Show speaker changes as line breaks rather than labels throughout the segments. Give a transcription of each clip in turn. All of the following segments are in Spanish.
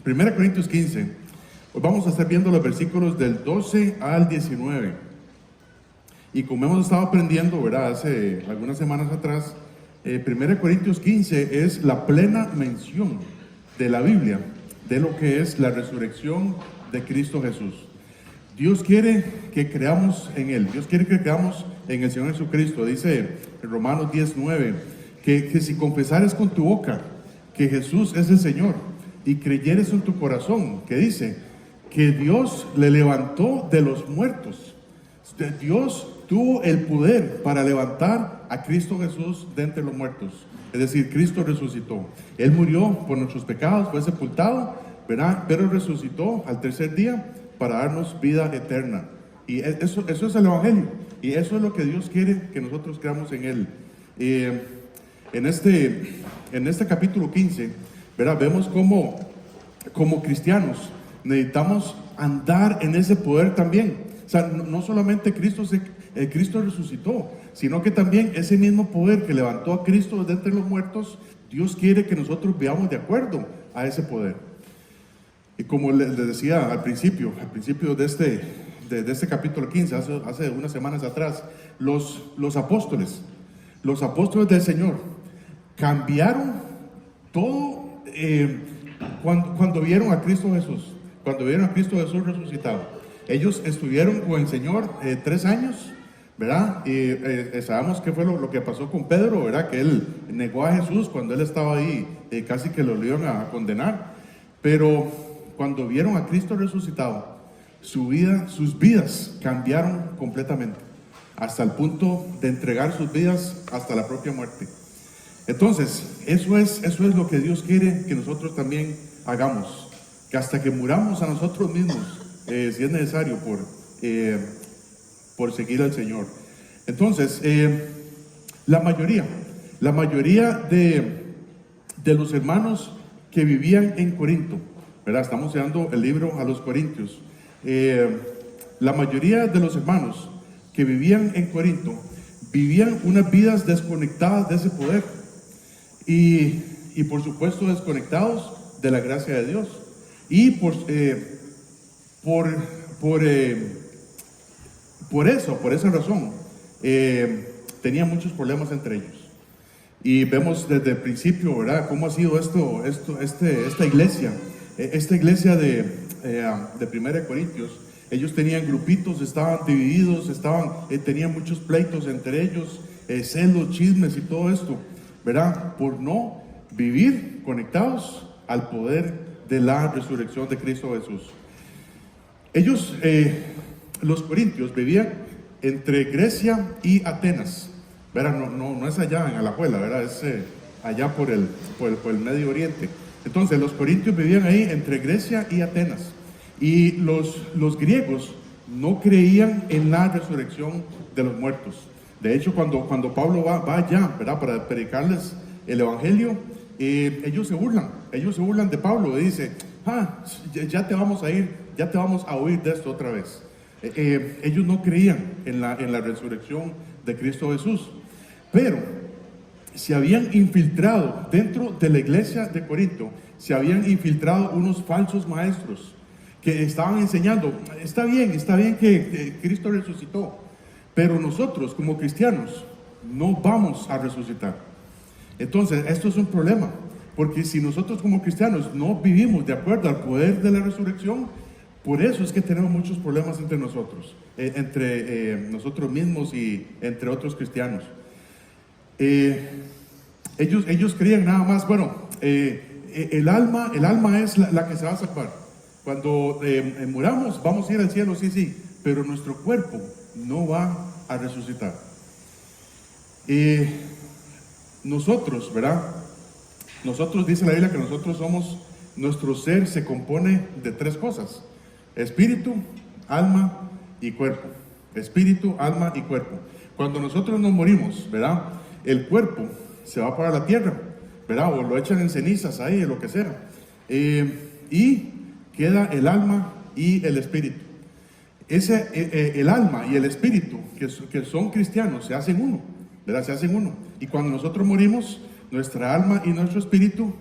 1 Corintios 15. Hoy vamos a estar viendo los versículos del 12 al 19. Y como hemos estado aprendiendo, ¿verdad? Hace algunas semanas atrás, 1 Corintios 15 es la plena mención de la Biblia de lo que es la resurrección de Cristo Jesús. Dios quiere que creamos en Él. Dios quiere que creamos en el Señor Jesucristo. Dice en Romanos 10:9 que si confesares con tu boca que Jesús es el Señor y creyeres en tu corazón, que dice que Dios le levantó de los muertos. Dios tuvo el poder para levantar a Cristo Jesús de entre los muertos. Es decir, Cristo resucitó. Él murió por nuestros pecados, fue sepultado, ¿verdad? Pero resucitó al tercer día para darnos vida eterna. Y eso es el Evangelio. Y eso es lo que Dios quiere que nosotros creamos en Él. En este capítulo 15, ¿verdad? Vemos como cristianos necesitamos andar en ese poder también. O sea, no solamente Cristo resucitó, sino que también ese mismo poder que levantó a Cristo de entre los muertos, Dios quiere que nosotros veamos de acuerdo a ese poder. Y como les decía al principio de este capítulo 15, hace unas semanas atrás, los apóstoles del Señor cambiaron todo cuando vieron a Cristo Jesús, resucitado. Ellos estuvieron con el Señor 3 años, ¿verdad? Y sabemos qué fue lo que pasó con Pedro, ¿verdad? Que él negó a Jesús cuando él estaba ahí, casi que lo iban a condenar. Pero cuando vieron a Cristo resucitado, sus vidas cambiaron completamente, hasta el punto de entregar sus vidas hasta la propia muerte. Entonces, eso es lo que Dios quiere que nosotros también hagamos, que hasta que muramos a nosotros mismos, si es necesario, por seguir al Señor. Entonces, la mayoría de los hermanos que vivían en Corinto, ¿verdad? Estamos dando el libro a los Corintios. La mayoría de los hermanos que vivían en Corinto vivían unas vidas desconectadas de ese poder y por supuesto desconectados de la gracia de Dios. Y por esa razón, tenían muchos problemas entre ellos. Y vemos desde el principio, ¿verdad?, cómo ha sido esta iglesia de 1 Corintios. Ellos tenían grupitos, estaban divididos, tenían muchos pleitos entre ellos, celos, chismes y todo esto, ¿verdad?, por no vivir conectados al poder de la resurrección de Cristo Jesús. Ellos, los corintios, vivían entre Grecia y Atenas, ¿verdad? No es allá en Alajuela, ¿verdad? Es allá por el Medio Oriente. Entonces, los corintios vivían ahí entre Grecia y Atenas. Y los griegos no creían en la resurrección de los muertos. De hecho, cuando Pablo va allá, ¿verdad?, para predicarles el Evangelio, ellos se burlan de Pablo y dicen: ya te vamos a oír de esto otra vez. Ellos no creían en la resurrección de Cristo Jesús, pero se habían infiltrado dentro de la iglesia de Corinto, se habían infiltrado unos falsos maestros que estaban enseñando: está bien que Cristo resucitó, pero nosotros como cristianos no vamos a resucitar. Entonces, esto es un problema, porque si nosotros como cristianos no vivimos de acuerdo al poder de la resurrección, por eso es que tenemos muchos problemas entre nosotros, nosotros mismos y entre otros cristianos. Ellos creían nada más, el alma es la que se va a salvar. Cuando muramos vamos a ir al cielo, sí, pero nuestro cuerpo no va a resucitar. Nosotros, ¿verdad? Nosotros, dice la Biblia, que nuestro ser se compone de 3 cosas: espíritu, alma y cuerpo. Espíritu, alma y cuerpo. Cuando nosotros nos morimos, ¿verdad?, el cuerpo se va para la tierra, ¿verdad?, o lo echan en cenizas ahí, lo que sea, y queda el alma y el espíritu. El alma y el espíritu, que son cristianos, se hacen uno, ¿verdad? Se hacen uno. Y cuando nosotros morimos, nuestra alma y nuestro espíritu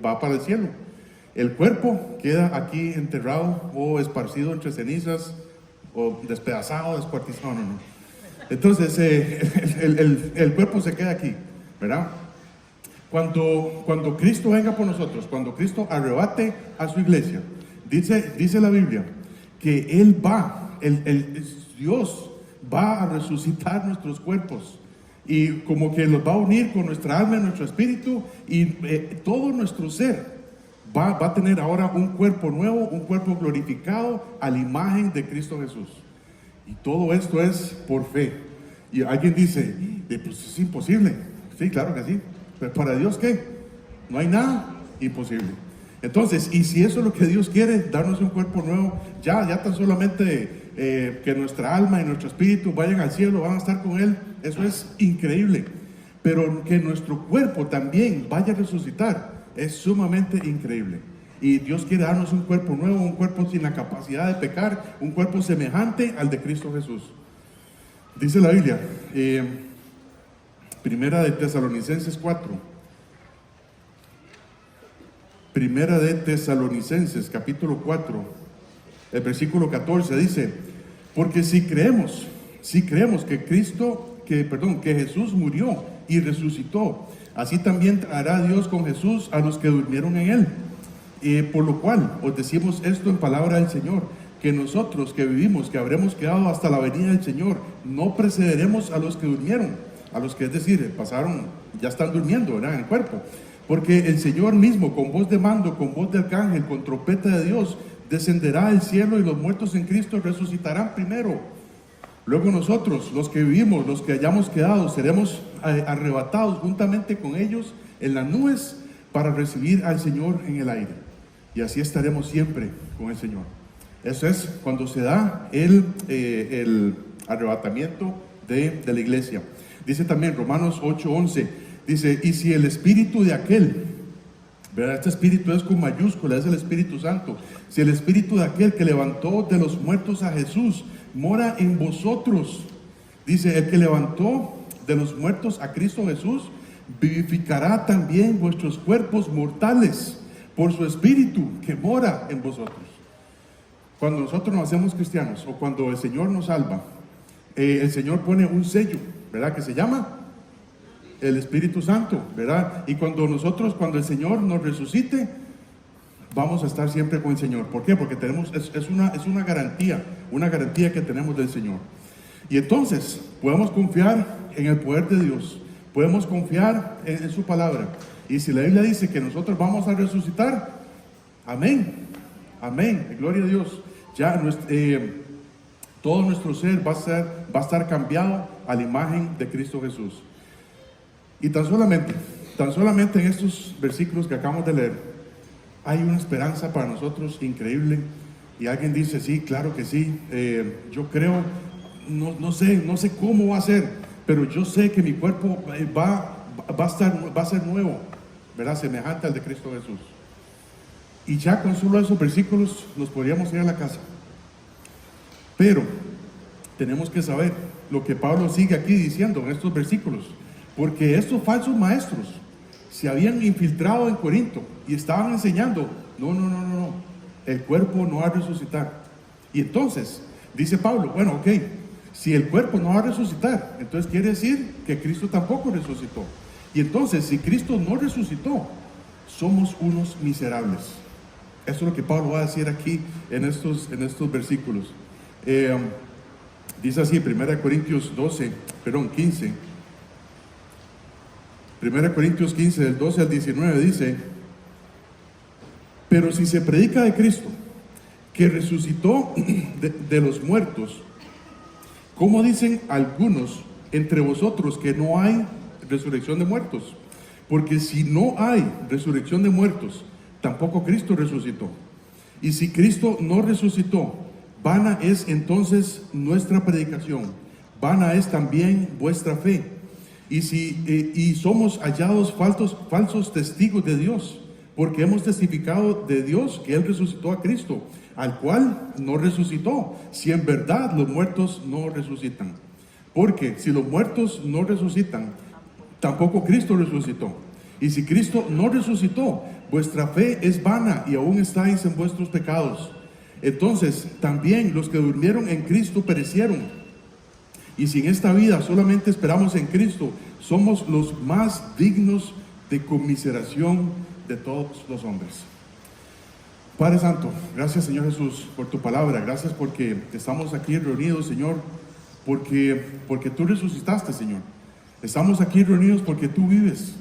va para el cielo. El cuerpo queda aquí enterrado o esparcido entre cenizas o despedazado, descuartizado, no. Entonces el cuerpo se queda aquí, ¿verdad? Cuando Cristo venga por nosotros, cuando Cristo arrebate a su iglesia, dice la Biblia que Él Dios va a resucitar nuestros cuerpos y como que los va a unir con nuestra alma y nuestro espíritu y todo nuestro ser va a tener ahora un cuerpo nuevo, un cuerpo glorificado a la imagen de Cristo Jesús. Y todo esto es por fe. Y alguien dice, pues es imposible. Sí, claro que sí. Pero para Dios, ¿qué? No hay nada imposible. Entonces, y si eso es lo que Dios quiere, darnos un cuerpo nuevo, ya tan solamente que nuestra alma y nuestro espíritu vayan al cielo, van a estar con Él, eso es increíble. Pero que nuestro cuerpo también vaya a resucitar, es sumamente increíble. Y Dios quiere darnos un cuerpo nuevo, un cuerpo sin la capacidad de pecar, un cuerpo semejante al de Cristo Jesús. Dice la Biblia, Primera de Tesalonicenses 4. Primera de Tesalonicenses, capítulo 4, el versículo 14 dice, porque si creemos que Jesús murió y resucitó, así también traerá Dios con Jesús a los que durmieron en Él. Por lo cual os decimos esto en palabra del Señor, que nosotros que vivimos, que habremos quedado hasta la venida del Señor, no precederemos a los que durmieron, a los que es decir, ya están durmiendo, ¿verdad?, en el cuerpo. Porque el Señor mismo, con voz de mando, con voz de arcángel, con trompeta de Dios, descenderá del cielo y los muertos en Cristo resucitarán primero. Luego nosotros, los que vivimos, los que hayamos quedado, seremos arrebatados juntamente con ellos en las nubes para recibir al Señor en el aire. Y así estaremos siempre con el Señor. Eso es cuando se da el arrebatamiento de la iglesia. Dice también Romanos 8:11, dice, y si el espíritu de aquel, ¿verdad? Este espíritu es con mayúscula, es el Espíritu Santo. Si el espíritu de aquel que levantó de los muertos a Jesús mora en vosotros, dice, el que levantó de los muertos a Cristo Jesús, vivificará también vuestros cuerpos mortales por su espíritu que mora en vosotros. Cuando nosotros nos hacemos cristianos o cuando el Señor nos salva, el Señor pone un sello, ¿verdad?, que se llama el Espíritu Santo, ¿verdad? Y cuando el Señor nos resucite, vamos a estar siempre con el Señor. ¿Por qué? Porque es una garantía que tenemos del Señor. Y entonces podemos confiar en el poder de Dios, podemos confiar en su palabra. Y si la Biblia dice que nosotros vamos a resucitar, amén, amén, gloria a Dios. Ya todo nuestro ser va a estar cambiado a la imagen de Cristo Jesús. Y tan solamente en estos versículos que acabamos de leer, hay una esperanza para nosotros increíble. Y alguien dice, sí, claro que sí, yo creo, no sé cómo va a ser, pero yo sé que mi cuerpo va a ser nuevo, ¿verdad?, semejante al de Cristo Jesús. Y ya con solo esos versículos nos podríamos ir a la casa. Pero tenemos que saber lo que Pablo sigue aquí diciendo en estos versículos, porque estos falsos maestros se habían infiltrado en Corinto y estaban enseñando, no, el cuerpo no va a resucitar. Y entonces dice Pablo, bueno, ok, si el cuerpo no va a resucitar, entonces quiere decir que Cristo tampoco resucitó. Y entonces, si Cristo no resucitó, somos unos miserables. Eso es lo que Pablo va a decir aquí en estos versículos. Dice así, 1 Corintios 15. 1 Corintios 15, del 12 al 19 dice, pero si se predica de Cristo, que resucitó de los muertos, ¿cómo dicen algunos entre vosotros que no hay resurrección de muertos? Porque si no hay resurrección de muertos, tampoco Cristo resucitó. Y si Cristo no resucitó, vana es entonces nuestra predicación, vana es también vuestra fe. Y somos hallados falsos testigos de Dios, porque hemos testificado de Dios que Él resucitó a Cristo, al cual no resucitó, si en verdad los muertos no resucitan. Porque si los muertos no resucitan, tampoco Cristo resucitó. Y si Cristo no resucitó, vuestra fe es vana y aún estáis en vuestros pecados. Entonces, también los que durmieron en Cristo perecieron. Y si en esta vida solamente esperamos en Cristo, somos los más dignos de conmiseración de todos los hombres. Padre Santo, gracias Señor Jesús por tu palabra. Gracias porque estamos aquí reunidos, Señor, porque tú resucitaste, Señor. Estamos aquí reunidos porque tú vives.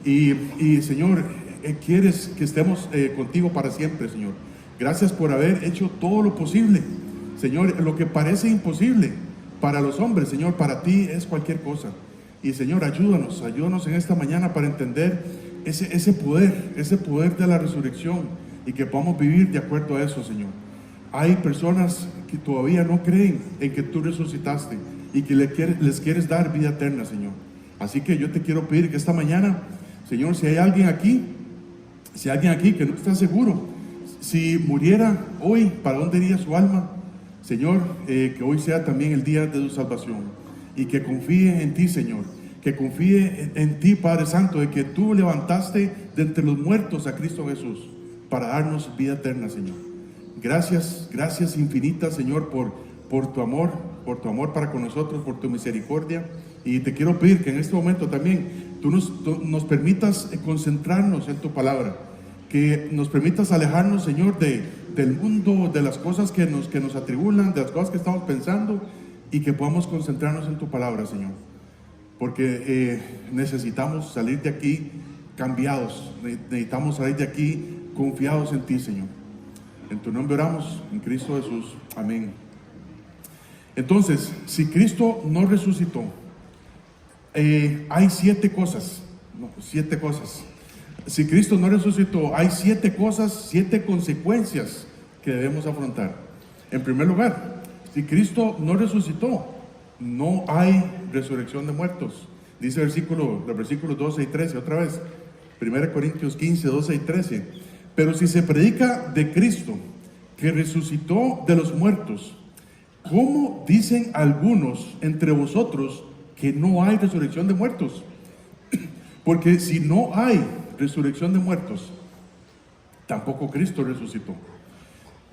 Y Señor, quieres que estemos contigo para siempre, Señor. Gracias por haber hecho todo lo posible, Señor. Lo que parece imposible para los hombres, Señor, para ti es cualquier cosa. Y Señor, ayúdanos en esta mañana para entender ese poder de la resurrección, y que podamos vivir de acuerdo a eso, Señor. Hay personas que todavía no creen en que tú resucitaste y que les quieres dar vida eterna, Señor. Así que yo te quiero pedir que esta mañana, Señor, si hay alguien aquí que no está seguro, si muriera hoy, ¿para dónde iría su alma? Señor, que hoy sea también el día de tu salvación, y que confíe en ti, Señor, que confíe en ti, Padre Santo, de que tú levantaste de entre los muertos a Cristo Jesús para darnos vida eterna, Señor. Gracias infinitas, Señor, por tu amor para con nosotros, por tu misericordia. Y te quiero pedir que en este momento también tú nos permitas concentrarnos en tu palabra, que nos permitas alejarnos, Señor, del mundo, de las cosas que nos atribulan, de las cosas que estamos pensando, y que podamos concentrarnos en tu palabra, Señor, porque necesitamos salir de aquí cambiados, necesitamos salir de aquí confiados en ti, Señor. En tu nombre oramos, en Cristo Jesús, amén. Entonces, si Cristo no resucitó, hay 7 cosas. Si Cristo no resucitó, hay 7 cosas, 7 consecuencias que debemos afrontar. En primer lugar, si Cristo no resucitó, no hay resurrección de muertos. Dice los versículos 12 y 13, otra vez, 1 Corintios 15, 12 y 13. Pero si se predica de Cristo, que resucitó de los muertos, ¿cómo dicen algunos entre vosotros que no hay resurrección de muertos? Porque si no hay resurrección de muertos, tampoco Cristo resucitó.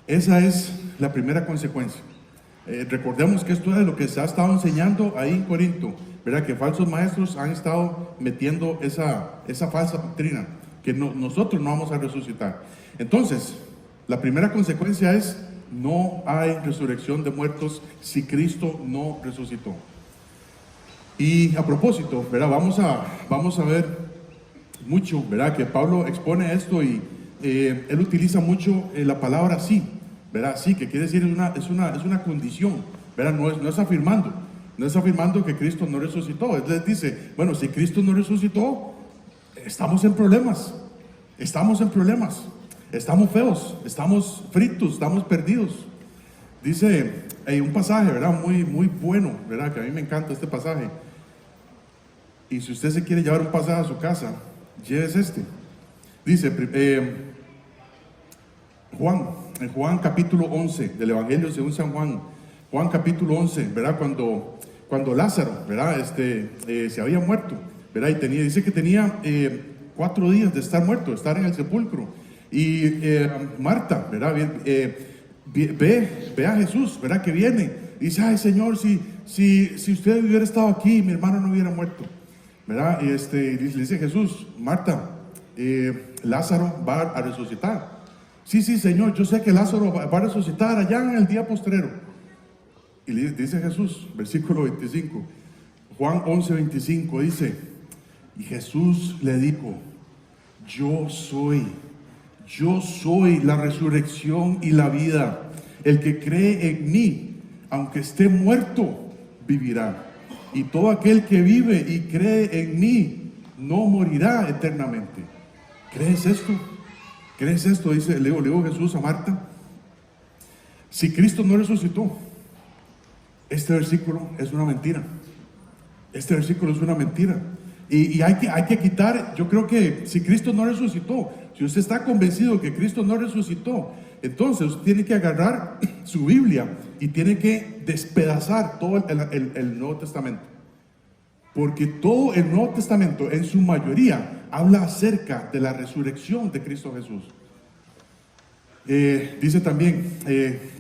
Esa es la primera consecuencia. Recordemos que esto es lo que se ha estado enseñando ahí en Corinto, ¿verdad? Que falsos maestros han estado metiendo esa falsa doctrina, que nosotros no vamos a resucitar. Entonces, la primera consecuencia es: no hay resurrección de muertos si Cristo no resucitó. Y a propósito, ¿verdad? Vamos a ver mucho, ¿verdad? Que Pablo expone esto, y él utiliza mucho la palabra sí, ¿verdad? Sí, que quiere decir es una condición, ¿verdad? No es afirmando que Cristo no resucitó. Él dice, bueno, si Cristo no resucitó, estamos en problemas, estamos feos, estamos fritos, estamos perdidos. Dice un pasaje, ¿verdad? Muy, muy bueno, ¿verdad? Que a mí me encanta este pasaje. Y si usted se quiere llevar un pasaje a su casa, llévese este. Dice en Juan capítulo 11 del Evangelio según San Juan, Juan capítulo 11, ¿verdad? Cuando Lázaro, ¿verdad? Se había muerto, ¿verdad? Y dice que tenía 4 días de estar muerto, de estar en el sepulcro. Y Marta, ¿verdad? Ve a Jesús, ¿verdad? Que viene. Y dice, ay Señor, si usted hubiera estado aquí, mi hermano no hubiera muerto, ¿verdad? Y le dice Jesús, Marta, Lázaro va a resucitar. Sí, Señor, yo sé que Lázaro va a resucitar allá en el día postrero. Y le dice Jesús, versículo 25, Juan 11, 25, dice, y Jesús le dijo, yo soy la resurrección y la vida. El que cree en mí, aunque esté muerto, vivirá. Y todo aquel que vive y cree en mí, no morirá eternamente. ¿Crees esto? Dice, le digo Jesús a Marta. Si Cristo no resucitó, este versículo es una mentira. Y hay que quitar, yo creo que si Cristo no resucitó, si usted está convencido que Cristo no resucitó, entonces usted tiene que agarrar su Biblia y tiene que despedazar todo el Nuevo Testamento. Porque todo el Nuevo Testamento, en su mayoría, habla acerca de la resurrección de Cristo Jesús. Dice también,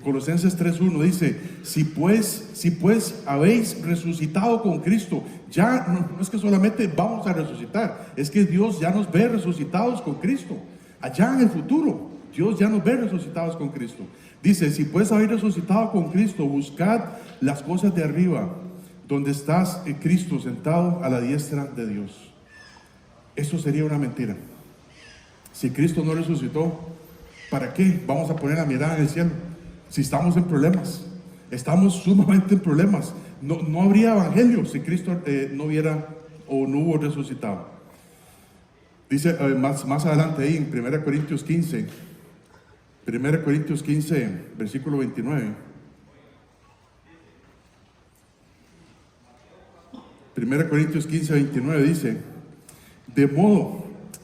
Colosenses 3:1 dice, si pues habéis resucitado con Cristo, ya no es que solamente vamos a resucitar, es que Dios ya nos ve resucitados con Cristo. Allá en el futuro, Dios ya nos ve resucitados con Cristo. Dice, si pues habéis resucitado con Cristo, buscad las cosas de arriba, donde estás Cristo sentado a la diestra de Dios. Eso sería una mentira. Si Cristo no resucitó, ¿para qué vamos a poner la mirada en el cielo? Si estamos en problemas, estamos sumamente en problemas. No habría evangelio si Cristo no hubiera o no hubo resucitado. Dice más adelante ahí en 1 Corintios 15, versículo 29. 1 Corintios 15, 29 dice, de modo,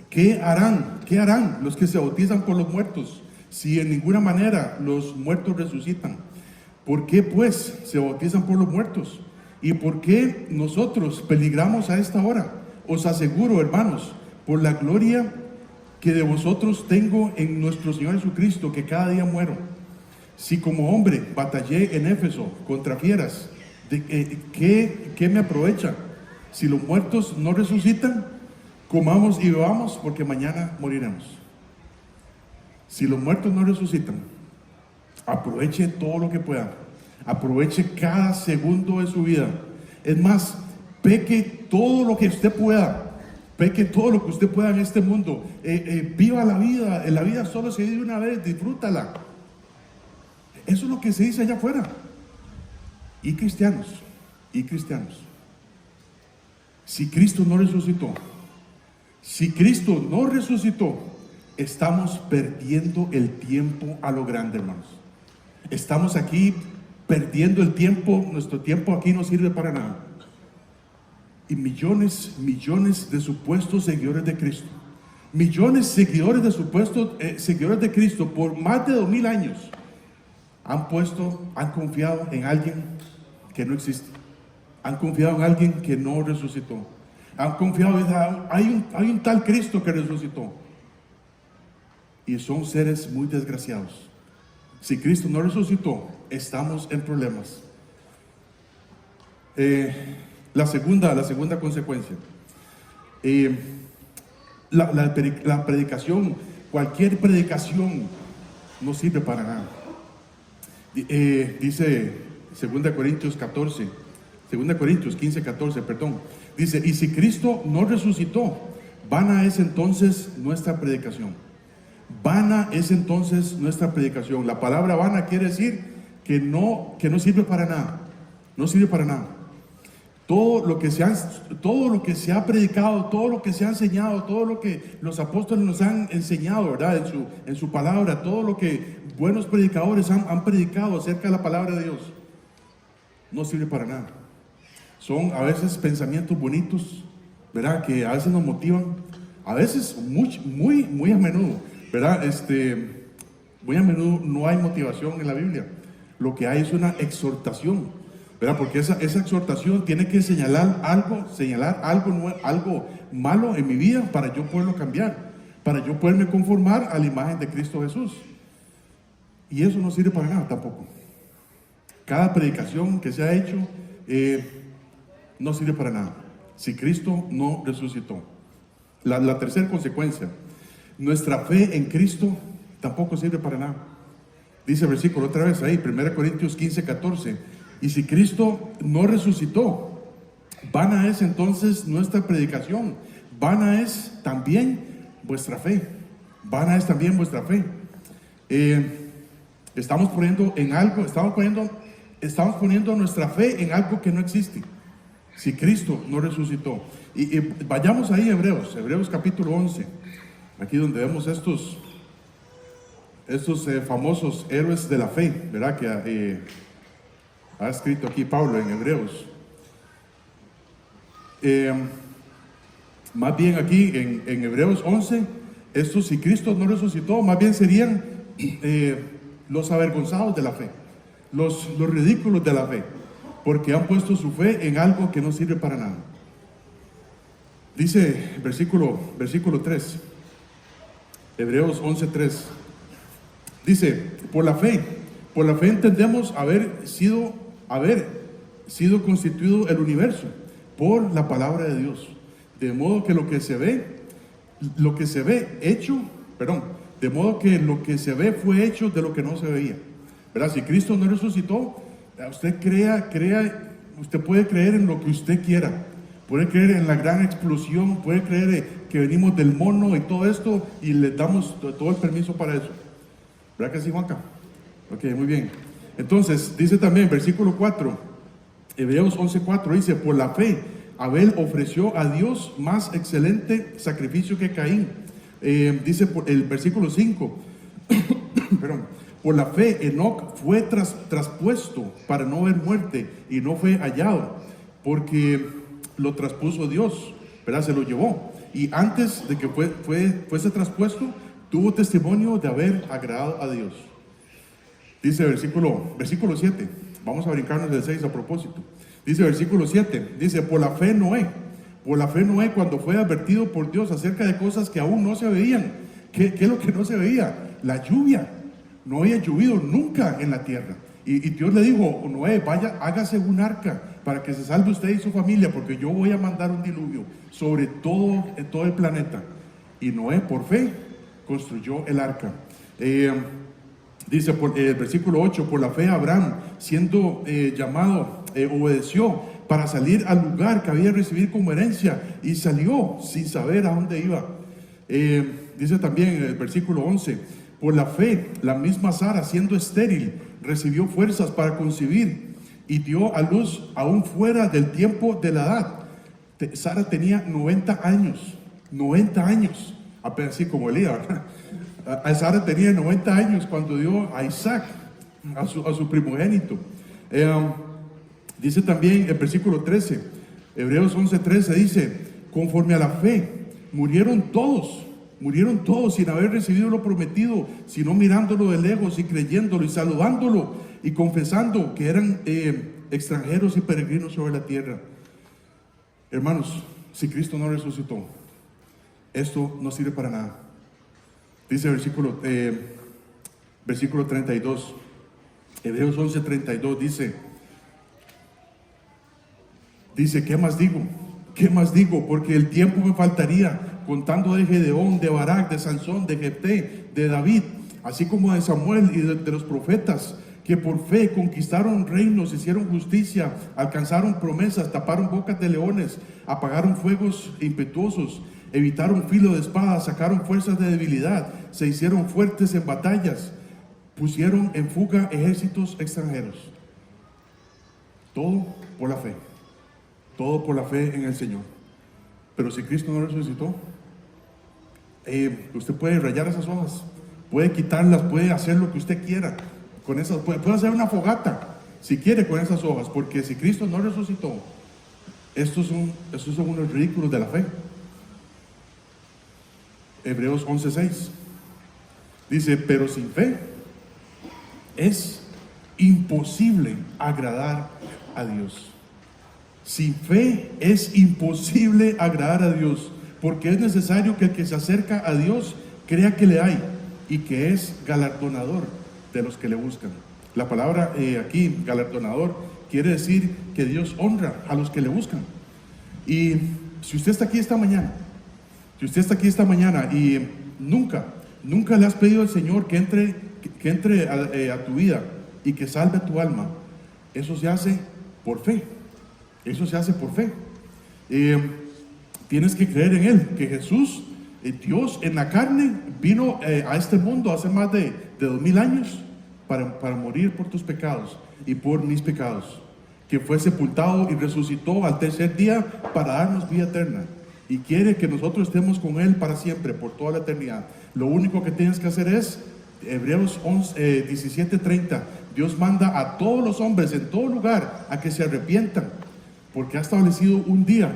¿qué harán los que se bautizan por los muertos? Si en ninguna manera los muertos resucitan. ¿Por qué pues se bautizan por los muertos? ¿Y por qué nosotros peligramos a esta hora? Os aseguro, hermanos, por la gloria que de vosotros tengo en nuestro Señor Jesucristo, que cada día muero. Si como hombre batallé en Éfeso contra fieras, ¿qué me aprovecha? Si los muertos no resucitan, comamos y bebamos, porque mañana moriremos. Si los muertos no resucitan, aproveche todo lo que pueda. Aproveche cada segundo de su vida. Es más, peque todo lo que usted pueda. Peque todo lo que usted pueda en este mundo. Viva la vida. La vida solo se vive una vez. Disfrútala. Eso es lo que se dice allá afuera. Y cristianos. Si Cristo no resucitó, estamos perdiendo el tiempo a lo grande, hermanos. Estamos aquí perdiendo el tiempo. Nuestro tiempo aquí no sirve para nada. Y millones de supuestos seguidores de Cristo, seguidores de Cristo por más de 2000 años han confiado en alguien que no existe, han confiado en alguien que no resucitó, han confiado en hay un tal Cristo que resucitó, y son seres muy desgraciados. Si Cristo no resucitó, estamos en problemas. La segunda consecuencia, la predicación, cualquier predicación no sirve para nada. Dice 2 Corintios 15, 14, dice, y si Cristo no resucitó, vana es entonces nuestra predicación. La palabra vana quiere decir que no sirve para nada. No sirve para nada. Todo lo que se ha predicado, todo lo que se ha enseñado, todo lo que los apóstoles nos han enseñado, ¿verdad? En su palabra, todo lo que buenos predicadores han predicado acerca de la palabra de Dios, no sirve para nada. Son a veces pensamientos bonitos, ¿verdad? Que a veces nos motivan, a veces muy a menudo, ¿verdad? Muy a menudo no hay motivación en la Biblia. Lo que hay es una exhortación, ¿verdad? Porque esa exhortación tiene que señalar algo malo en mi vida para yo poderlo cambiar, para yo poderme conformar a la imagen de Cristo Jesús. Y eso no sirve para nada tampoco. Cada predicación que se ha hecho no sirve para nada si Cristo no resucitó. La tercera consecuencia, nuestra fe en Cristo tampoco sirve para nada. Dice el versículo otra vez ahí, 1 Corintios 15, 14. Y si Cristo no resucitó, vana es entonces nuestra predicación, vana es también vuestra fe. Estamos poniendo nuestra fe en algo que no existe. Si Cristo no resucitó. Y vayamos ahí a Hebreos capítulo 11, aquí donde vemos estos famosos héroes de la fe, ¿verdad? Que ha escrito aquí Pablo en Hebreos. Más bien aquí en Hebreos 11, estos, si Cristo no resucitó, más bien serían los avergonzados de la fe, los ridículos de la fe, porque han puesto su fe en algo que no sirve para nada. Dice versículo 3, Hebreos 11:3. Dice, por la fe entendemos haber sido constituido el universo por la palabra de Dios. De modo que lo que se ve fue hecho de lo que no se veía. ¿Verdad? Si Cristo no resucitó, usted usted puede creer en lo que usted quiera. Puede creer en la gran explosión, puede creer que venimos del mono y todo esto, y le damos todo el permiso para eso. ¿Verdad que sí, Juanca? Ok, muy bien. Entonces, dice también, versículo 4, Hebreos 11:4, dice, por la fe, Abel ofreció a Dios más excelente sacrificio que Caín. Dice el versículo 5, perdón, por la fe, Enoc fue traspuesto para no ver muerte y no fue hallado, porque lo traspuso Dios, ¿verdad? Se lo llevó. Y antes de que fuese traspuesto, tuvo testimonio de haber agradado a Dios. Dice versículo 7, vamos a brincarnos del 6 a propósito. Dice versículo 7, dice, por la fe Noé, cuando fue advertido por Dios acerca de cosas que aún no se veían. ¿Qué es lo que no se veía? La lluvia. No había llovido nunca en la tierra. Y Dios le dijo, Noé, vaya, hágase un arca para que se salve usted y su familia, porque yo voy a mandar un diluvio sobre todo el planeta. Y Noé, por fe, construyó el arca. Dice el versículo 8, por la fe Abraham, siendo llamado, obedeció para salir al lugar que había de recibir como herencia, y salió sin saber a dónde iba. Dice también en el versículo 11, por la fe, la misma Sara, siendo estéril, recibió fuerzas para concebir y dio a luz aún fuera del tiempo de la edad. Sara tenía 90 años, apenas así como Elías, ¿verdad? Sara tenía 90 años cuando dio a Isaac, a su primogénito. Dice también el versículo 13, Hebreos 11:13, dice, conforme a la fe, murieron todos sin haber recibido lo prometido, sino mirándolo de lejos y creyéndolo y saludándolo y confesando que eran extranjeros y peregrinos sobre la tierra. Hermanos, si Cristo no resucitó, esto no sirve para nada. Dice versículo 32, Hebreos 11:32, dice, ¿qué más digo? Porque el tiempo me faltaría, contando de Gedeón, de Barak, de Sansón, de Jefté, de David, así como de Samuel y de los profetas, que por fe conquistaron reinos, hicieron justicia, alcanzaron promesas, taparon bocas de leones, apagaron fuegos impetuosos, evitaron filo de espada, sacaron fuerzas de debilidad, se hicieron fuertes en batallas, pusieron en fuga ejércitos extranjeros. Todo por la fe en el Señor. Pero si Cristo no resucitó, usted puede rayar esas hojas, puede quitarlas, puede hacer lo que usted quiera con esas, puede hacer una fogata si quiere con esas hojas, porque si Cristo no resucitó, estos son unos ridículos de la fe. Hebreos 11:6 dice, pero sin fe es imposible agradar a Dios. Sin fe es imposible agradar a Dios, porque es necesario que el que se acerca a Dios crea que le hay y que es galardonador de los que le buscan. La palabra aquí, galardonador, quiere decir que Dios honra a los que le buscan. Y si usted está aquí esta mañana, y nunca le has pedido al Señor que entre a tu vida y que salve tu alma, eso se hace por fe. Tienes que creer en Él, que Jesús, Dios en la carne, vino a este mundo hace más de 2000 años para morir por tus pecados y por mis pecados, que fue sepultado y resucitó al tercer día para darnos vida eterna, y quiere que nosotros estemos con Él para siempre, por toda la eternidad. Lo único que tienes que hacer es, Hebreos 17:30, Dios manda a todos los hombres en todo lugar a que se arrepientan, porque ha establecido un día,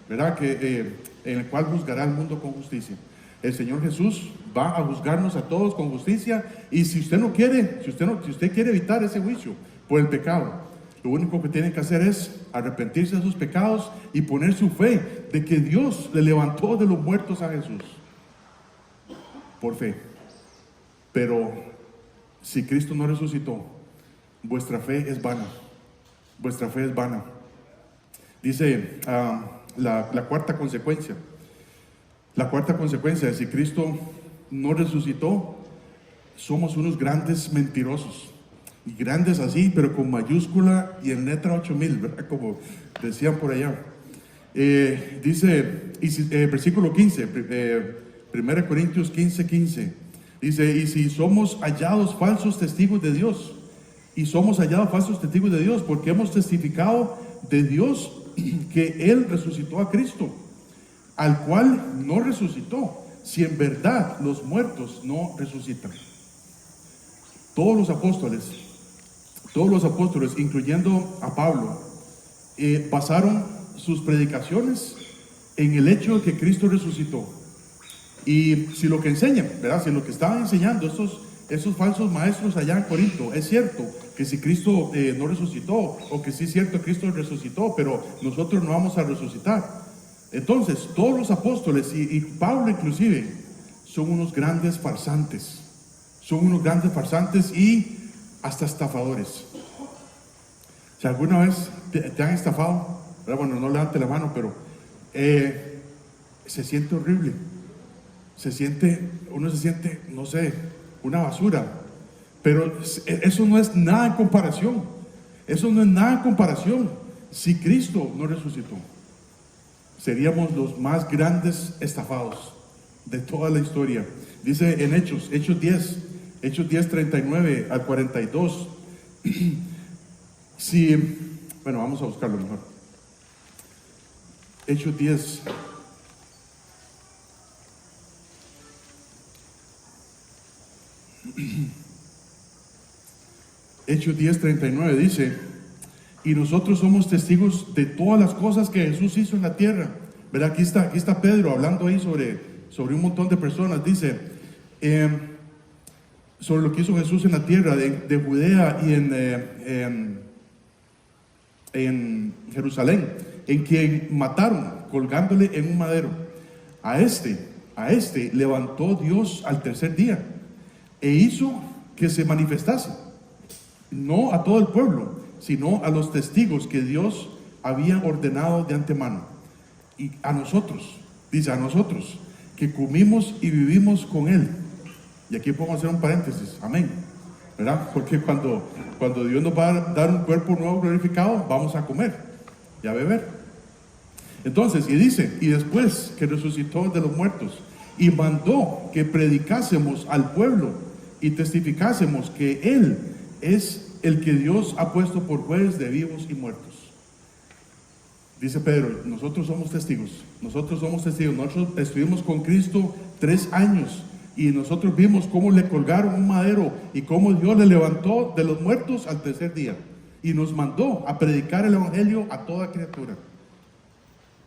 ¿verdad?, en el cual juzgará al mundo con justicia. El Señor Jesús va a juzgarnos a todos con justicia, y si usted quiere evitar ese juicio por el pecado, Lo único que tienen que hacer es arrepentirse de sus pecados y poner su fe de que Dios le levantó de los muertos a Jesús. Por fe. Pero si Cristo no resucitó, vuestra fe es vana. Vuestra fe es vana. Dice la cuarta consecuencia. La cuarta consecuencia de si Cristo no resucitó, somos unos grandes mentirosos. Y grandes así, pero con mayúscula y en letra 8000, ¿verdad? Como decían por allá. Dice, versículo 15, 1 Corintios 15:15. Dice, y si somos hallados falsos testigos de Dios, y somos hallados falsos testigos de Dios, porque hemos testificado de Dios que Él resucitó a Cristo, al cual no resucitó, si en verdad los muertos no resucitan. Todos los apóstoles, incluyendo a Pablo, basaron sus predicaciones en el hecho de que Cristo resucitó. Y si lo que enseñan, ¿verdad? Si lo que estaban enseñando esos falsos maestros allá en Corinto es cierto, que si Cristo no resucitó, o que sí es cierto que Cristo resucitó, pero nosotros no vamos a resucitar. Entonces, todos los apóstoles y Pablo inclusive son unos grandes farsantes. Son unos grandes farsantes y hasta estafadores. Si alguna vez te han estafado, ¿verdad? Bueno, no levante la mano, pero se siente horrible. Uno se siente, no sé, una basura. Pero eso no es nada en comparación. Eso no es nada en comparación. Si Cristo no resucitó, seríamos los más grandes estafados de toda la historia. Dice en Hechos 10, 39 al 42. Bueno, vamos a buscarlo mejor. Hechos 10. Hechos 10, 39 dice, y nosotros somos testigos de todas las cosas que Jesús hizo en la tierra. ¿Verdad? Aquí está Pedro hablando ahí sobre un montón de personas. Dice, sobre lo que hizo Jesús en la tierra de Judea y en Jerusalén, en quien mataron colgándole en un madero. A este levantó Dios al tercer día e hizo que se manifestase, no a todo el pueblo, sino a los testigos que Dios había ordenado de antemano. Y a nosotros, dice, a nosotros que comimos y vivimos con Él. Y aquí podemos hacer un paréntesis, amén, ¿verdad? Porque cuando Dios nos va a dar un cuerpo nuevo glorificado, vamos a comer y a beber. Entonces, y dice, y después que resucitó de los muertos, y mandó que predicásemos al pueblo y testificásemos que Él es el que Dios ha puesto por juez de vivos y muertos. Dice Pedro, nosotros somos testigos. Nosotros estuvimos con Cristo 3 años y nosotros vimos cómo le colgaron un madero y cómo Dios le levantó de los muertos al tercer día y nos mandó a predicar el evangelio a toda criatura.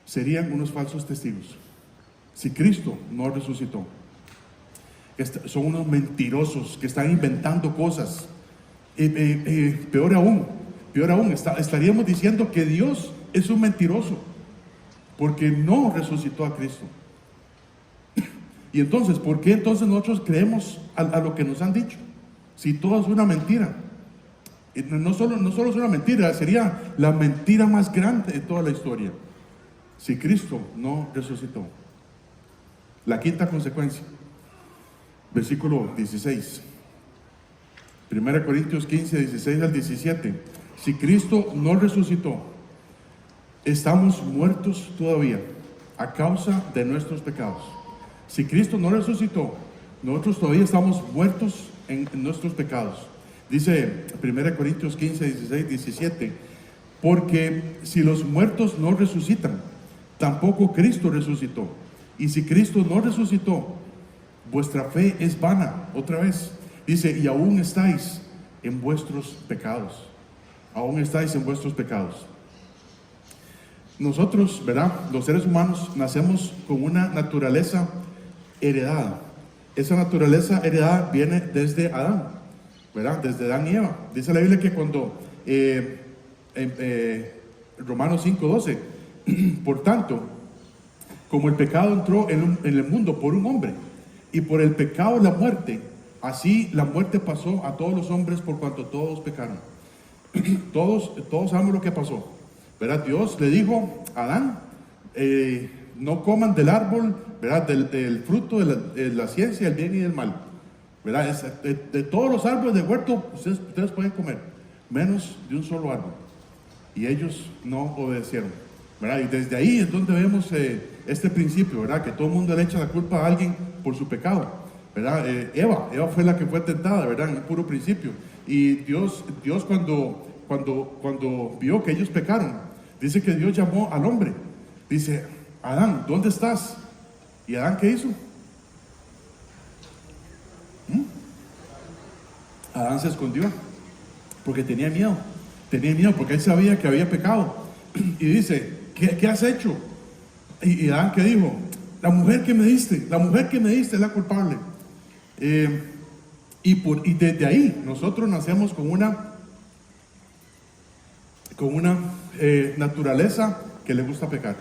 Serían unos falsos testigos si Cristo no resucitó. Son unos mentirosos que están inventando cosas. Peor aún, estaríamos diciendo que Dios es un mentiroso porque no resucitó a Cristo. Y entonces, ¿por qué entonces nosotros creemos a lo que nos han dicho? Si todo es una mentira. No solo es una mentira, sería la mentira más grande de toda la historia. Si Cristo no resucitó. La quinta consecuencia, versículo 16. 1 Corintios 15, 16 al 17. Si Cristo no resucitó, estamos muertos todavía a causa de nuestros pecados. Si Cristo no resucitó, nosotros todavía estamos muertos en nuestros pecados. Dice 1 Corintios 15, 16, 17. Porque si los muertos no resucitan, tampoco Cristo resucitó. Y si Cristo no resucitó, vuestra fe es vana. Otra vez dice, y aún estáis en vuestros pecados. Aún estáis en vuestros pecados. Nosotros, ¿verdad? Los seres humanos nacemos con una naturaleza heredada. Esa naturaleza heredada viene desde Adán, ¿verdad? Desde Adán y Eva. Dice la Biblia que cuando Romanos 5:12. Por tanto, como el pecado entró en el mundo por un hombre, y por el pecado la muerte, así la muerte pasó a todos los hombres por cuanto todos pecaron. Todos sabemos lo que pasó, ¿verdad? Dios le dijo a Adán, no coman del árbol, ¿verdad? Del fruto de la ciencia, del bien y del mal, ¿verdad? De todos los árboles del huerto ustedes pueden comer, menos de un solo árbol. Y ellos no obedecieron, ¿verdad? Y desde ahí es donde vemos este principio, ¿verdad? Que todo el mundo le echa la culpa a alguien por su pecado, ¿verdad? Eva fue la que fue tentada, ¿verdad? En un puro principio. Y Dios cuando vio que ellos pecaron, dice que Dios llamó al hombre. Dice, Adán, ¿dónde estás? ¿Y Adán qué hizo? Adán se escondió porque tenía miedo. Tenía miedo porque él sabía que había pecado. Y dice, ¿qué has hecho? Y Adán, ¿qué dijo? La mujer que me diste es la culpable. Y desde ahí nosotros nacemos con una naturaleza que le gusta pecar.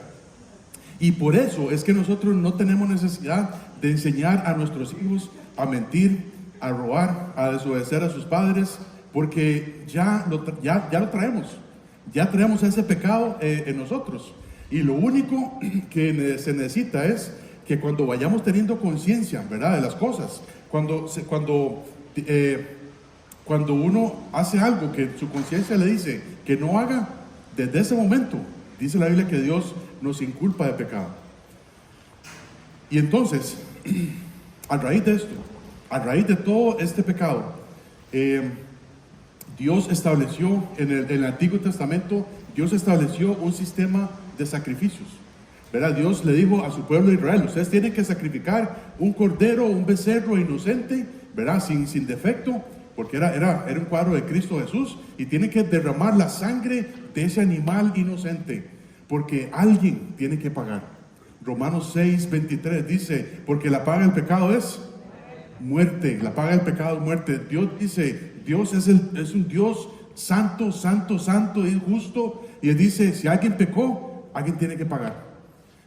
Y por eso es que nosotros no tenemos necesidad de enseñar a nuestros hijos a mentir, a robar, a desobedecer a sus padres, porque ya lo traemos. Ya traemos ese pecado en nosotros. Y lo único que se necesita es que cuando vayamos teniendo conciencia, ¿verdad?, de las cosas, cuando uno hace algo que su conciencia le dice que no haga, desde ese momento, dice la Biblia que Dios nos inculpa de pecado. Y entonces, a raíz de esto, a raíz de todo este pecado, Dios estableció en el Antiguo Testamento, Dios estableció un sistema de sacrificios, ¿verdad? Dios le dijo a su pueblo de Israel, ustedes tienen que sacrificar un cordero, un becerro inocente, ¿verdad? Sin defecto, porque era un cuadro de Cristo Jesús, y tienen que derramar la sangre de ese animal inocente, porque alguien tiene que pagar. Romanos 6:23 dice, porque la paga del pecado es muerte, la paga del pecado es muerte. Dios dice, Dios es un Dios santo, santo, santo y justo, y Él dice, si alguien pecó, alguien tiene que pagar.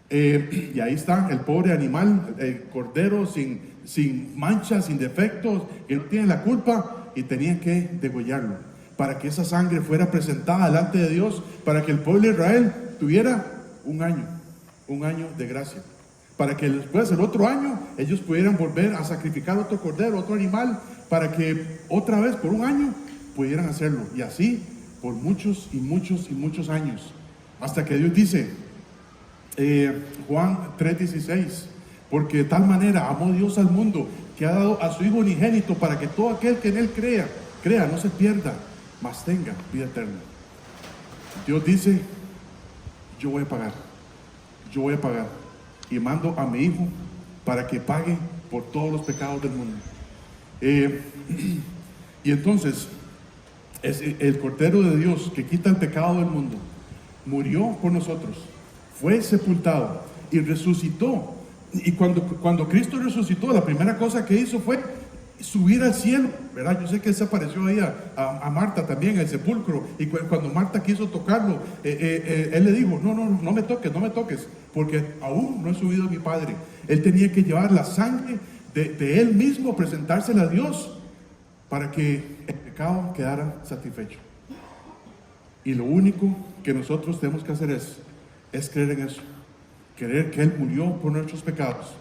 Y ahí está el pobre animal, el cordero sin manchas, sin defectos, que no tiene la culpa, y tenían que degollarlo para que esa sangre fuera presentada delante de Dios, para que el pueblo de Israel tuviera un año de gracia, para que después el otro año ellos pudieran volver a sacrificar otro cordero, otro animal, para que otra vez por un año pudieran hacerlo, y así por muchos y muchos y muchos años, hasta que Dios dice, Juan 3:16, porque de tal manera amó Dios al mundo que ha dado a su Hijo unigénito, para que todo aquel que en Él crea, no se pierda, mas tenga vida eterna. Dios dice, yo voy a pagar, y mando a mi Hijo para que pague por todos los pecados del mundo. Y entonces, es el Cordero de Dios que quita el pecado del mundo, murió por nosotros, fue sepultado y resucitó. Y cuando Cristo resucitó, la primera cosa que hizo fue subir al cielo, ¿verdad? Yo sé que Él se apareció ahí a Marta también en el sepulcro, y cuando Marta quiso tocarlo, Él le dijo, no me toques, porque aún no he subido a mi Padre. Él tenía que llevar la sangre de Él mismo, presentársela a Dios, para que el pecado quedara satisfecho. Y lo único que nosotros tenemos que hacer es creer en eso, creer que Él murió por nuestros pecados,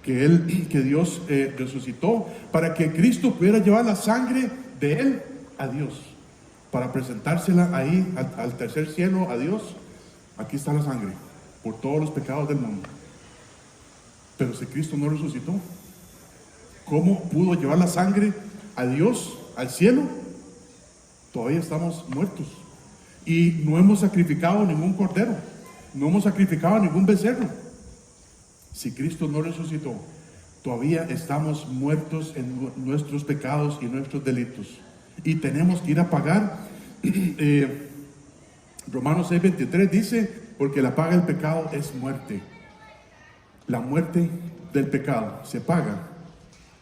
que Dios resucitó para que Cristo pudiera llevar la sangre de Él a Dios, para presentársela ahí al tercer cielo, a Dios. Aquí está la sangre por todos los pecados del mundo. Pero si Cristo no resucitó, ¿cómo pudo llevar la sangre a Dios, al cielo? Todavía estamos muertos y no hemos sacrificado ningún cordero, no hemos sacrificado ningún becerro. Si Cristo no resucitó, todavía estamos muertos en nuestros pecados y nuestros delitos, y tenemos que ir a pagar. Romanos 6:23 dice, porque la paga del pecado es muerte. La muerte del pecado se paga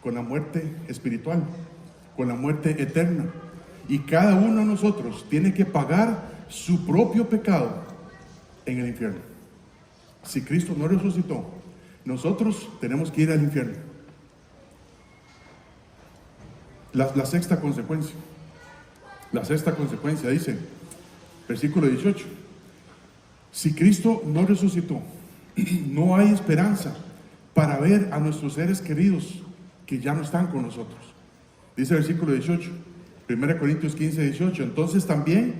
con la muerte espiritual, con la muerte eterna, y cada uno de nosotros tiene que pagar su propio pecado en el infierno. Si Cristo no resucitó, nosotros tenemos que ir al infierno. La sexta consecuencia. La sexta consecuencia dice, versículo 18. Si Cristo no resucitó, no hay esperanza para ver a nuestros seres queridos que ya no están con nosotros. Dice el versículo 18, 1 Corintios 15, 18. Entonces también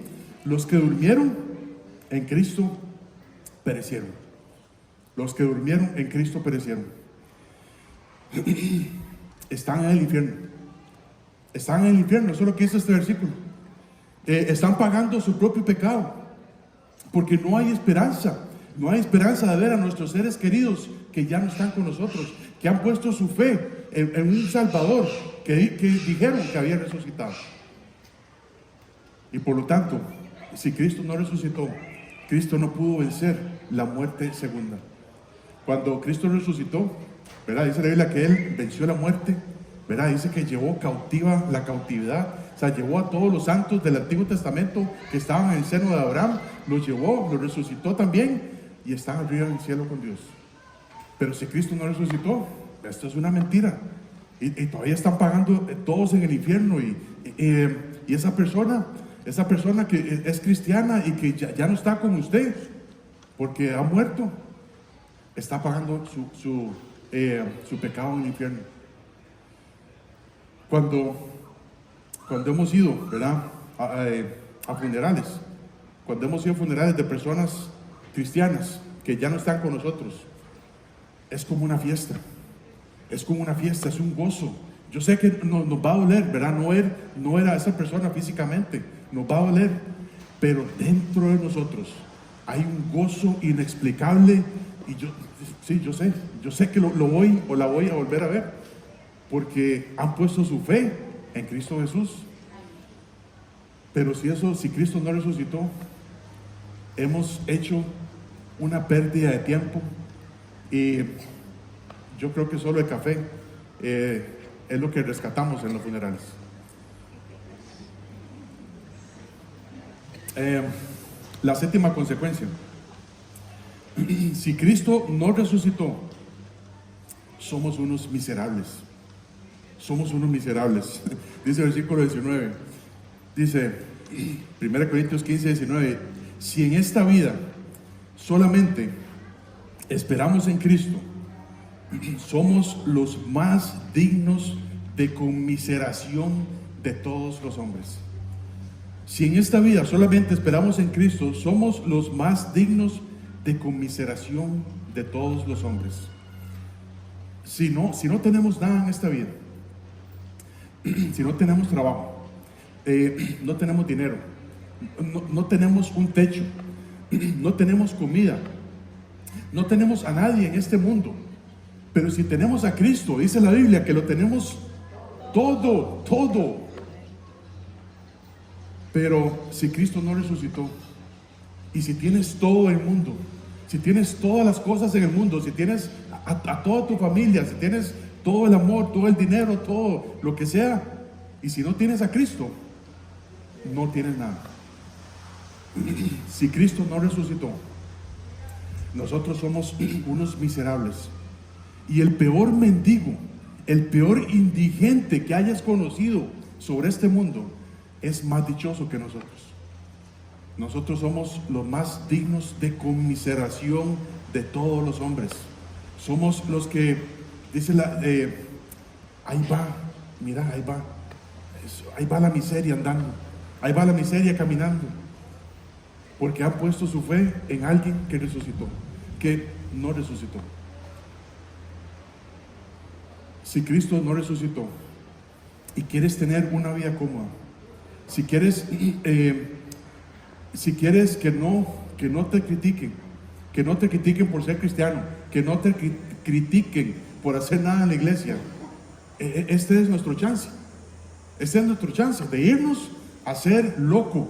los que durmieron en Cristo perecieron. Los que durmieron en Cristo perecieron. Están en el infierno. Están en el infierno, eso es lo que dice este versículo. Están pagando su propio pecado, porque no hay esperanza. No hay esperanza de ver a nuestros seres queridos que ya no están con nosotros, que han puesto su fe en un Salvador que dijeron que había resucitado. Y por lo tanto, si Cristo no resucitó, Cristo no pudo vencer la muerte segunda. Cuando Cristo resucitó, ¿verdad? Dice la Biblia que Él venció la muerte, ¿verdad? Dice que llevó cautiva la cautividad. O sea, llevó a todos los santos del Antiguo Testamento que estaban en el seno de Abraham, los llevó, los resucitó también y están arriba en el cielo con Dios. Pero si Cristo no resucitó, esto es una mentira. Y todavía están pagando todos en el infierno. Y esa persona que es cristiana y que ya no está con usted porque ha muerto, está pagando su pecado en el infierno. Cuando hemos ido, ¿verdad?, a funerales, cuando hemos ido a funerales de personas cristianas que ya no están con nosotros, es como una fiesta. Es como una fiesta, es un gozo. Yo sé que nos va a doler, ¿verdad? No era esa persona físicamente, nos va a doler, pero dentro de nosotros hay un gozo inexplicable. Y yo sé que lo voy o la voy a volver a ver, porque han puesto su fe en Cristo Jesús. Pero si Cristo no resucitó, hemos hecho una pérdida de tiempo. Y yo creo que solo el café es lo que rescatamos en los funerales. La séptima consecuencia. Si Cristo no resucitó, somos unos miserables. Somos unos miserables. Dice el versículo 19. Dice 1 Corintios 15, 19. Si en esta vida solamente esperamos en Cristo, somos los más dignos de conmiseración de todos los hombres. Si en esta vida solamente esperamos en Cristo, somos los más dignos de conmiseración de todos los hombres. Si no tenemos nada en esta vida, si no tenemos trabajo, no tenemos dinero, no tenemos un techo, no tenemos comida, no tenemos a nadie en este mundo, pero si tenemos a Cristo, dice la Biblia que lo tenemos todo. Pero si Cristo no resucitó, y si tienes todo el mundo, si tienes todas las cosas en el mundo, si tienes a toda tu familia, si tienes todo el amor, todo el dinero, todo lo que sea, y si no tienes a Cristo, no tienes nada. Si Cristo no resucitó, nosotros somos unos miserables. Y el peor mendigo, el peor indigente que hayas conocido sobre este mundo es más dichoso que nosotros. Nosotros somos los más dignos de conmiseración de todos los hombres. Somos los que, dice ahí va, mira, ahí va la miseria andando, ahí va la miseria caminando, porque han puesto su fe en alguien que resucitó, que no resucitó. Si Cristo no resucitó y quieres tener una vida cómoda, si quieres que no te critiquen por ser cristiano, que no te critiquen por hacer nada en la iglesia, este es nuestro chance. Este es nuestro chance de irnos a ser loco,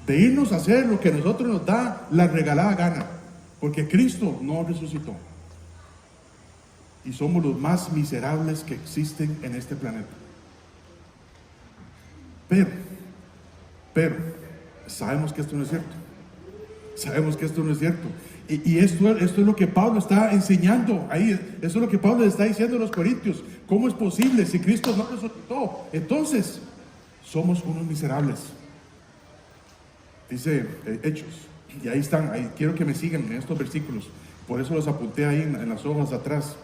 de irnos a hacer lo que a nosotros nos da la regalada gana, porque Cristo no resucitó. Y somos los más miserables que existen en este planeta. Pero sabemos que esto no es cierto. Sabemos que esto no es cierto. Y esto es lo que Pablo está enseñando ahí. Eso es lo que Pablo le está diciendo a los corintios. ¿Cómo es posible si Cristo no resucitó? Entonces, somos unos miserables. Dice Hechos. Y ahí están. Ahí, quiero que me sigan en estos versículos. Por eso los apunté ahí en las hojas de atrás.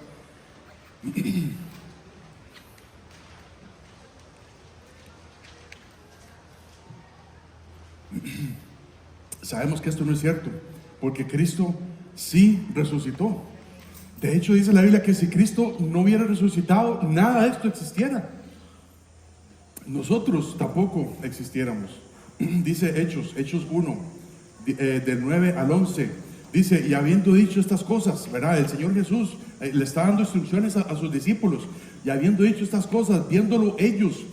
Sabemos que esto no es cierto, porque Cristo sí resucitó. De hecho, dice la Biblia que si Cristo no hubiera resucitado, nada de esto existiera. Nosotros tampoco existiéramos. Dice Hechos 1, del 9 al 11. Dice, y habiendo dicho estas cosas, ¿verdad? El Señor Jesús le está dando instrucciones a sus discípulos. Y habiendo dicho estas cosas, viéndolo ellos,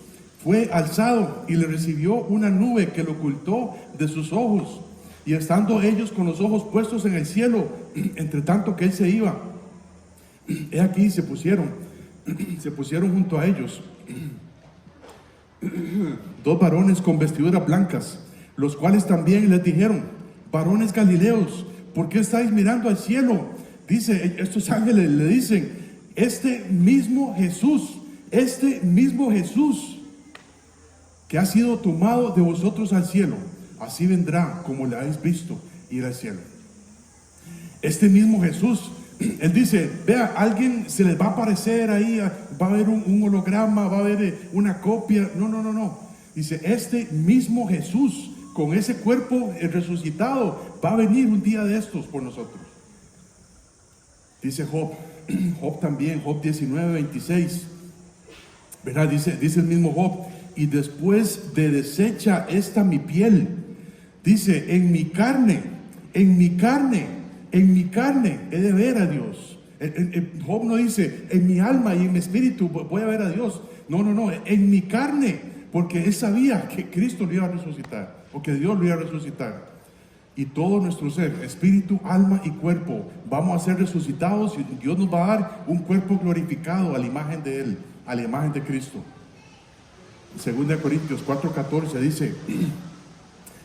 fue alzado y le recibió una nube que lo ocultó de sus ojos. Y estando ellos con los ojos puestos en el cielo, entre tanto que él se iba, he aquí se pusieron junto a ellos dos varones con vestiduras blancas, los cuales también les dijeron, varones galileos, ¿por qué estáis mirando al cielo? Dice, estos ángeles le dicen, este mismo Jesús que ha sido tomado de vosotros al cielo, así vendrá como le habéis visto ir al cielo. Este mismo Jesús, él dice, vea, alguien se les va a aparecer ahí, va a haber un holograma, va a haber una copia. No. Dice, este mismo Jesús, con ese cuerpo resucitado, va a venir un día de estos por nosotros. Dice Job también, Job 19:26, ¿verdad? Dice el mismo Job, y después de deshecha esta mi piel, dice, en mi carne he de ver a Dios. Job no dice, en mi alma y en mi espíritu voy a ver a Dios. No, en mi carne, porque él sabía que Cristo lo iba a resucitar, o que Dios lo iba a resucitar. Y todo nuestro ser, espíritu, alma y cuerpo, vamos a ser resucitados y Dios nos va a dar un cuerpo glorificado a la imagen de Él, a la imagen de Cristo. 2 Corintios 4:14 dice,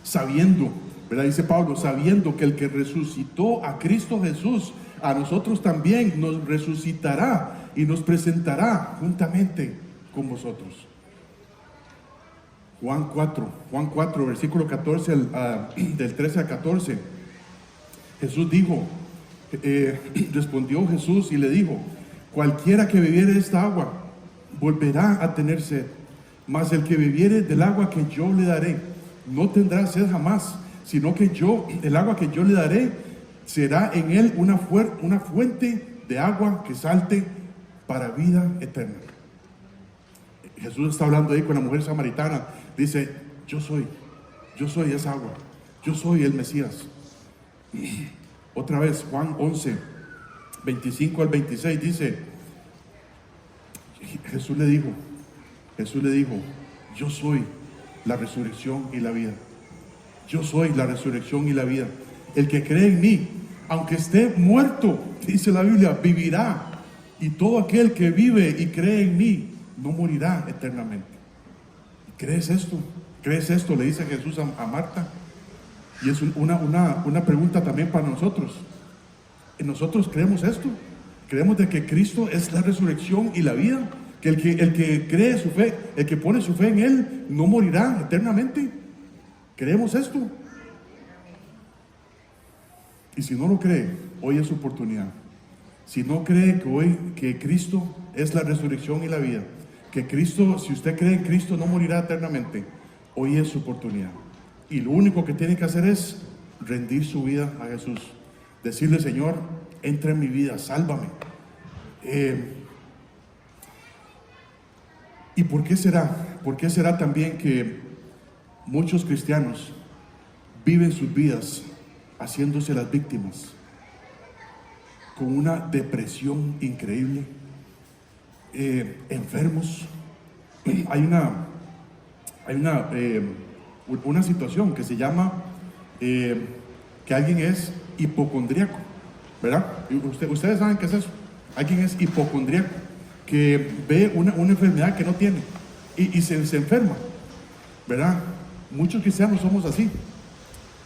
sabiendo, ¿verdad? Dice Pablo, sabiendo que el que resucitó a Cristo Jesús, a nosotros también nos resucitará y nos presentará juntamente con vosotros. Juan 4, versículo 14, del 13 al 14. Jesús dijo, respondió Jesús y le dijo, cualquiera que bebiere esta agua, volverá a tener sed. Mas el que bebiere del agua que yo le daré, no tendrá sed jamás, sino que el agua que yo le daré, será en él una fuente de agua que salte para vida eterna. Jesús está hablando ahí con la mujer samaritana. Dice, yo soy esa agua, yo soy el Mesías. Otra vez, Juan 11, 25 al 26 dice, Jesús le dijo, yo soy la resurrección y la vida. Yo soy la resurrección y la vida. El que cree en mí, aunque esté muerto, dice la Biblia, vivirá. Y todo aquel que vive y cree en mí, no morirá eternamente. ¿Crees esto? ¿Crees esto? Le dice Jesús a Marta. Y es una pregunta también para nosotros. ¿Nosotros creemos esto? ¿Creemos de que Cristo es la resurrección y la vida? ¿Que el que cree su fe, el que pone su fe en Él, no morirá eternamente? ¿Creemos esto? Y si no lo cree, hoy es su oportunidad. Si no cree que Cristo es la resurrección y la vida, que Cristo, si usted cree en Cristo, no morirá eternamente, hoy es su oportunidad. Y lo único que tiene que hacer es rendir su vida a Jesús. Decirle, Señor, entra en mi vida, sálvame. ¿Y por qué será? ¿Por qué será también que muchos cristianos viven sus vidas haciéndose las víctimas, con una depresión increíble, enfermos? Hay una situación que se llama que alguien es hipocondríaco, ¿verdad? Ustedes saben qué es eso. Alguien es hipocondríaco, que ve una enfermedad que no tiene y se enferma, ¿verdad? Muchos cristianos somos así.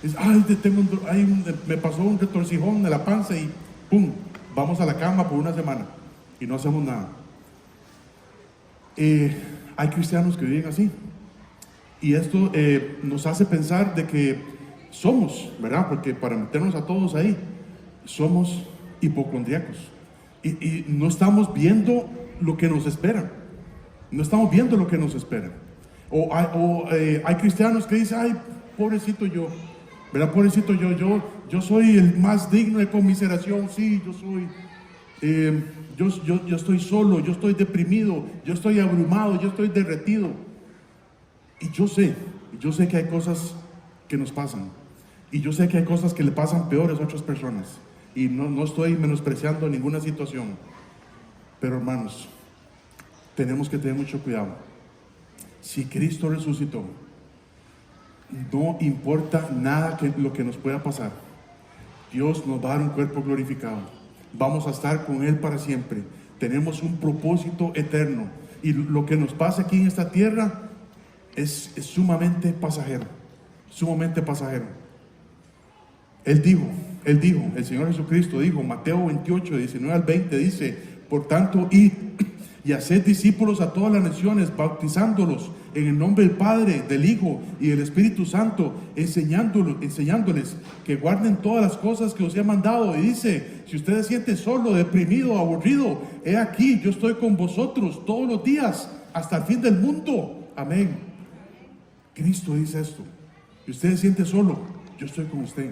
Dice, ay, me pasó un retorcijón de la panza y ¡pum! Vamos a la cama por una semana y no hacemos nada. Hay cristianos que viven así. Y esto nos hace pensar de que somos, ¿verdad? Porque para meternos a todos ahí, somos hipocondríacos. Y no estamos viendo lo que nos espera. No estamos viendo lo que nos espera. Hay cristianos que dicen, ay, pobrecito yo, ¿verdad? Pobrecito yo soy el más digno de conmiseración, sí, yo soy. Yo estoy solo, yo estoy deprimido, yo estoy abrumado, yo estoy derretido. Y yo sé que hay cosas que nos pasan. Y yo sé que hay cosas que le pasan peores a otras personas. Y no estoy menospreciando ninguna situación. Pero hermanos, tenemos que tener mucho cuidado. Si Cristo resucitó, no importa nada lo que nos pueda pasar. Dios nos va a dar un cuerpo glorificado. Vamos a estar con Él para siempre. Tenemos un propósito eterno. Y lo que nos pasa aquí en esta tierra es sumamente pasajero. Sumamente pasajero. Él dijo, el Señor Jesucristo dijo, Mateo 28, 19 al 20, dice, por tanto, id y haced discípulos a todas las naciones, bautizándolos en el nombre del Padre, del Hijo y del Espíritu Santo, enseñándoles que guarden todas las cosas que os he mandado. Y dice, si usted se siente solo, deprimido, aburrido, he aquí, yo estoy con vosotros todos los días, hasta el fin del mundo. Amén. Cristo dice esto. Si usted se siente solo, yo estoy con usted.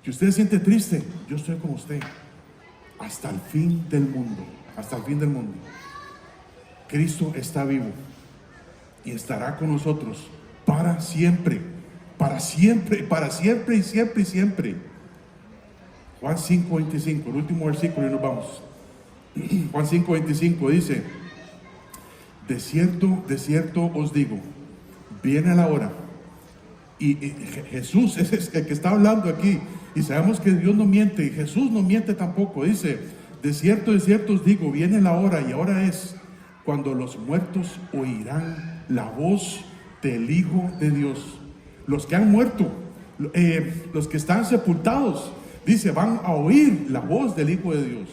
Si usted se siente triste, yo estoy con usted. Hasta el fin del mundo. Hasta el fin del mundo. Cristo está vivo y estará con nosotros para siempre, para siempre, para siempre y siempre y siempre. Juan 5:25, el último versículo y nos vamos. Juan 5:25 dice, de cierto os digo, viene la hora. Y Jesús es el que está hablando aquí. Y sabemos que Dios no miente, y Jesús no miente tampoco. Dice, de cierto os digo, viene la hora, y ahora es cuando los muertos oirán la voz del Hijo de Dios. Los que han muerto, los que están sepultados, dice, van a oír la voz del Hijo de Dios.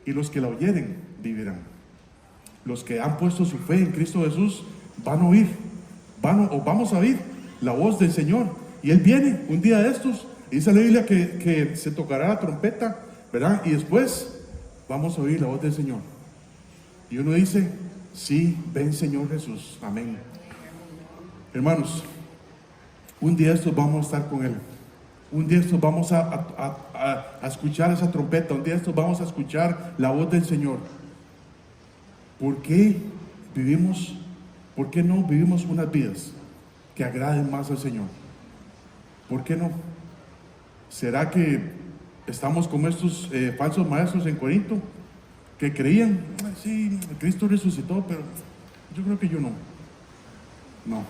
Y los que la oyeren, vivirán. Los que han puesto su fe en Cristo Jesús, van a oír, vamos a oír la voz del Señor. Y Él viene un día de estos. Dice la Biblia que se tocará la trompeta, ¿verdad? Y después vamos a oír la voz del Señor. Y uno dice, sí, ven Señor Jesús, amén. Hermanos, un día de estos vamos a estar con Él. Un día de estos vamos a escuchar esa trompeta. Un día de estos vamos a escuchar la voz del Señor. ¿Por qué no vivimos unas vidas que agraden más al Señor? ¿Por qué no? ¿Será que estamos como estos falsos maestros en Corinto? Que creían, sí, Cristo resucitó, pero yo creo que yo no. No.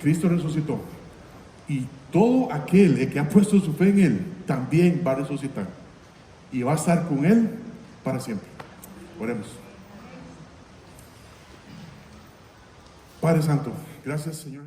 Cristo resucitó. Y todo aquel que ha puesto su fe en Él, también va a resucitar. Y va a estar con Él para siempre. Oremos. Padre Santo, gracias Señor.